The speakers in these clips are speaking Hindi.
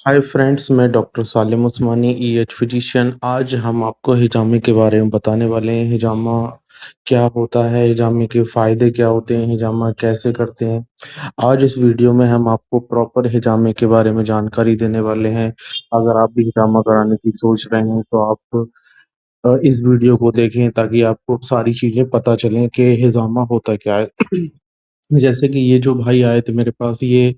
हाय फ्रेंड्स, मैं डॉक्टर सालिम उस्मानी ईएच फिजिशियन। आज हम आपको हिजामे के बारे में बताने वाले हैं। हिजामा क्या होता है, हिजामे के फायदे क्या होते हैं, हिजामा कैसे करते हैं। आज इस वीडियो में हम आपको प्रॉपर हिजामे के बारे में जानकारी देने वाले हैं। अगर आप भी हिजामा कराने की सोच रहे हैं तो आप इस वीडियो को देखें ताकि आपको सारी चीजें पता चलें कि हिजामा होता क्या है। जैसे कि ये जो भाई आए थे मेरे पास, ये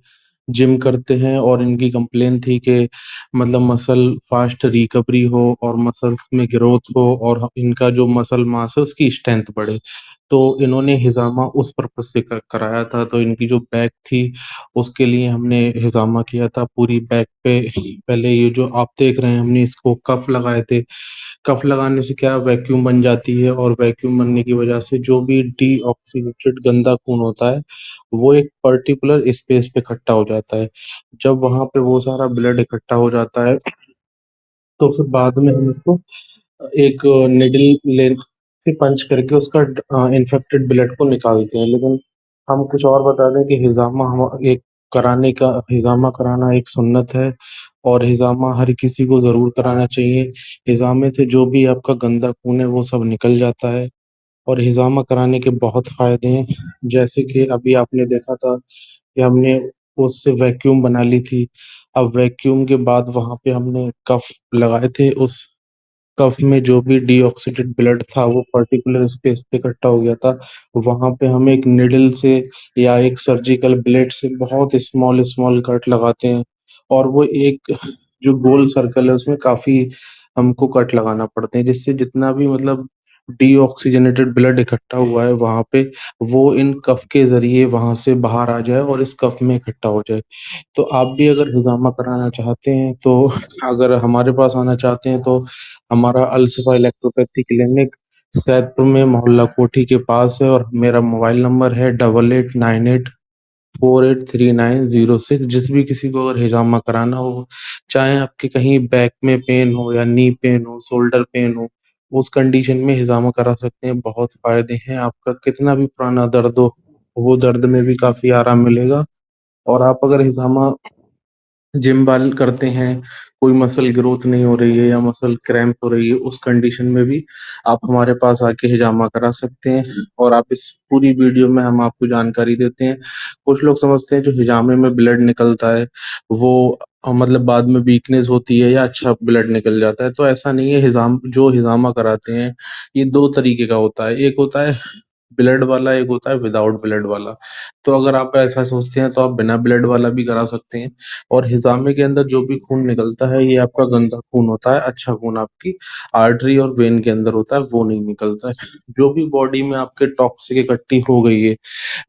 जिम करते हैं और इनकी कंप्लेन थी कि मतलब मसल फास्ट रिकवरी हो और मसल्स में ग्रोथ हो और इनका जो मसल मास है उसकी स्ट्रेंथ बढ़े। तो इन्होंने हिजामा उस पर्पज से कराया था। तो इनकी जो बैक थी उसके लिए हमने हिजामा किया था पूरी बैक पे। पहले ये जो आप देख रहे हैं, हमने इसको कफ लगाए थे। कफ लगाने से क्या वैक्यूम बन जाती है और वैक्यूम बनने की वजह से जो भी डीऑक्सीनेटेड गंदा खून होता है वो एक पर्टिकुलर स्पेस पे इकट्ठा हो जाता है। जब वहां पे वो सारा ब्लड इकट्ठा हो जाता है तो फिर बाद में हम इसको एक निडल ले से पंच करके उसका इन्फेक्टेड ब्लड को निकालते हैं। लेकिन हम कुछ और बता दें कि हिजामा हम एक कराने का हिजामा कराना एक सुन्नत है और हिजामा हर किसी को जरूर कराना चाहिए। हिजामे से जो भी आपका गंदा खून है वो सब निकल जाता है और हिजामा कराने के बहुत फायदे हैं। जैसे कि अभी आपने देखा था कि हमने उससे वैक्यूम बना ली थी। अब वैक्यूम के बाद वहां पे हमने कफ लगाए थे। उस कफ में जो भी डीऑक्सीडेट ब्लड था वो पर्टिकुलर स्पेस पे इकट्ठा हो गया था। वहां पे हम एक निडल से या एक सर्जिकल ब्लेड से बहुत स्मॉल स्मॉल कट लगाते हैं और वो एक जो गोल सर्कल है उसमें काफी हमको कट लगाना पड़ते हैं, जिससे जितना भी मतलब डीऑक्सीजनेटेड ब्लड इकट्ठा हुआ है वहां पे वो इन कफ के जरिए वहां से बाहर आ जाए और इस कफ में इकट्ठा हो जाए। तो आप भी अगर हिजामा कराना चाहते हैं तो अगर हमारे पास आना चाहते हैं तो हमारा अलसफा इलेक्ट्रोपैथी क्लिनिक सैदपुर में मोहल्ला कोठी के पास है और मेरा मोबाइल नंबर है 8898483906। जिस भी किसी को अगर हिजामा कराना हो, चाहे आपके कहीं बैक में पेन हो या नी पेन हो, शोल्डर पेन हो, उस कंडीशन में हिजामा करा सकते हैं। बहुत फायदे हैं। आपका कितना भी पुराना दर्द हो वो दर्द में भी काफी आराम मिलेगा। और आप अगर हिजामा जिम वाल करते हैं, कोई मसल ग्रोथ नहीं हो रही है या मसल क्रैम्प हो रही है, उस कंडीशन में भी आप हमारे पास आके हिजामा करा सकते हैं। और आप इस पूरी वीडियो में हम आपको जानकारी देते हैं। कुछ लोग समझते हैं जो हिजामे में ब्लड निकलता है वो मतलब बाद में वीकनेस होती है या अच्छा ब्लड निकल जाता है, तो ऐसा नहीं है। हिजामा कराते हैं ये दो तरीके का होता है। एक होता है ब्लड वाला, एक होता है विदाउट ब्लड वाला। तो अगर आप ऐसा सोचते हैं तो आप बिना ब्लड वाला भी करा सकते हैं। और हिजामे के अंदर जो भी खून निकलता है ये आपका गंदा खून होता है। अच्छा खून आपकी आर्टरी और वेन के अंदर होता है, वो नहीं निकलता है। जो भी बॉडी में आपके टॉक्सिक इकट्ठी हो गई है,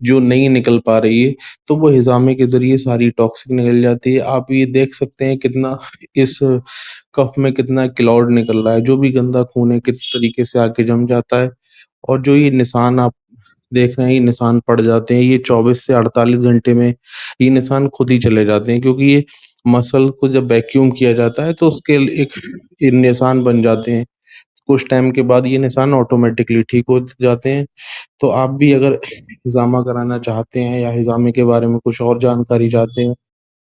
जो नहीं निकल पा रही है, तो वो हिजामे के जरिए सारी टॉक्सिक निकल जाती है। आप ये देख सकते हैं कितना इस कफ में कितना क्लॉट निकल रहा है। जो भी गंदा खून है किस तरीके से आके जम जाता है। और जो ये निशान आप देख रहे हैं, ये निशान पड़ जाते हैं, ये 24 से 48 घंटे में ये निशान खुद ही चले जाते हैं, क्योंकि ये मसल को जब वैक्यूम किया जाता है तो उसके एक ये निशान बन जाते हैं। कुछ टाइम के बाद ये निशान ऑटोमेटिकली ठीक हो जाते हैं। तो आप भी अगर हिजामा कराना चाहते हैं या हिजामे के बारे में कुछ और जानकारी चाहते हैं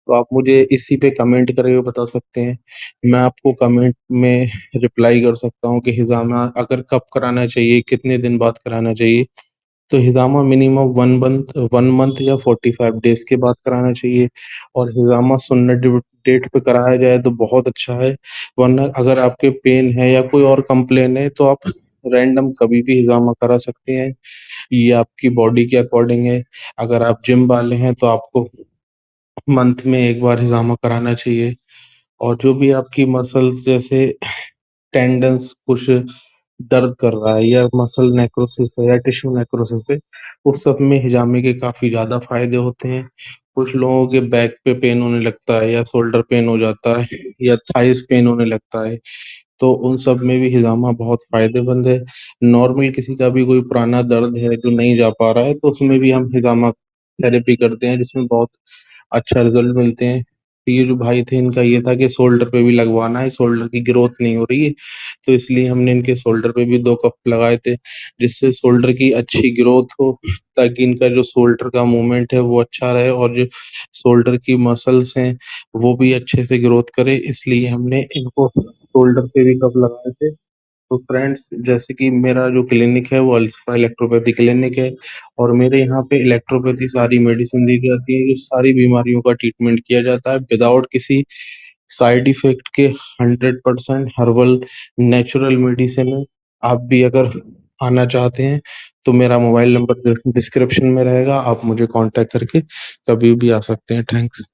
तो आप मुझे इसी पे कमेंट करके बता सकते हैं। मैं आपको कमेंट में रिप्लाई कर सकता हूँ कि हिजामा अगर कब कराना चाहिए, कितने दिन बाद कराना चाहिए। तो हिजामा मिनिमम 1 मंथ या 45 डेज के बाद कराना चाहिए। और हिजामा सुन्नत डेट पे कराया जाए तो बहुत अच्छा है। वरना अगर आपके पेन है या कोई और कंप्लेन है तो आप रैंडम कभी भी हिजामा करा सकते हैं। ये आपकी बॉडी के अकॉर्डिंग है। अगर आप जिम वाले हैं तो आपको मंथ में एक बार हिजामा कराना चाहिए। और जो भी आपकी मसल्स जैसे टेंडन्स कुछ दर्द कर रहा है या मसल नेक्रोसिस है या टिश्यू नेक्रोसिस है, उस सब में हिजामे के काफी ज्यादा फायदे होते हैं। कुछ लोगों के बैक पे पेन होने लगता है या शोल्डर पेन हो जाता है या थाइस पेन होने लगता है, तो उन सब में भी हिजामा बहुत फायदेमंद है। नॉर्मल किसी का भी कोई पुराना दर्द है जो नहीं जा पा रहा है तो उसमें भी हम हिजामा थेरेपी करते हैं, जिसमें बहुत अच्छा रिजल्ट मिलते हैं। तो ये जो भाई थे इनका ये था कि शोल्डर पे भी लगवाना है, शोल्डर की ग्रोथ नहीं हो रही है, तो इसलिए हमने इनके शोल्डर पे भी 2 कप लगाए थे, जिससे शोल्डर की अच्छी ग्रोथ हो, ताकि इनका जो शोल्डर का मूवमेंट है वो अच्छा रहे और जो शोल्डर की मसल्स हैं, वो भी अच्छे से ग्रोथ करे, इसलिए हमने इनको शोल्डर पे भी कप लगाए थे। तो फ्रेंड्स, जैसे कि मेरा जो क्लिनिक है वो अल्फा इलेक्ट्रोपैथी क्लिनिक है और मेरे यहाँ पे इलेक्ट्रोपैथी सारी मेडिसिन दी जाती है, जो सारी बीमारियों का ट्रीटमेंट किया जाता है विदाउट किसी साइड इफेक्ट के। 100% हर्बल नेचुरल मेडिसिन है। आप भी अगर आना चाहते हैं तो मेरा मोबाइल नंबर डिस्क्रिप्शन में रहेगा, आप मुझे कांटेक्ट करके कभी भी आ सकते हैं। थैंक्स।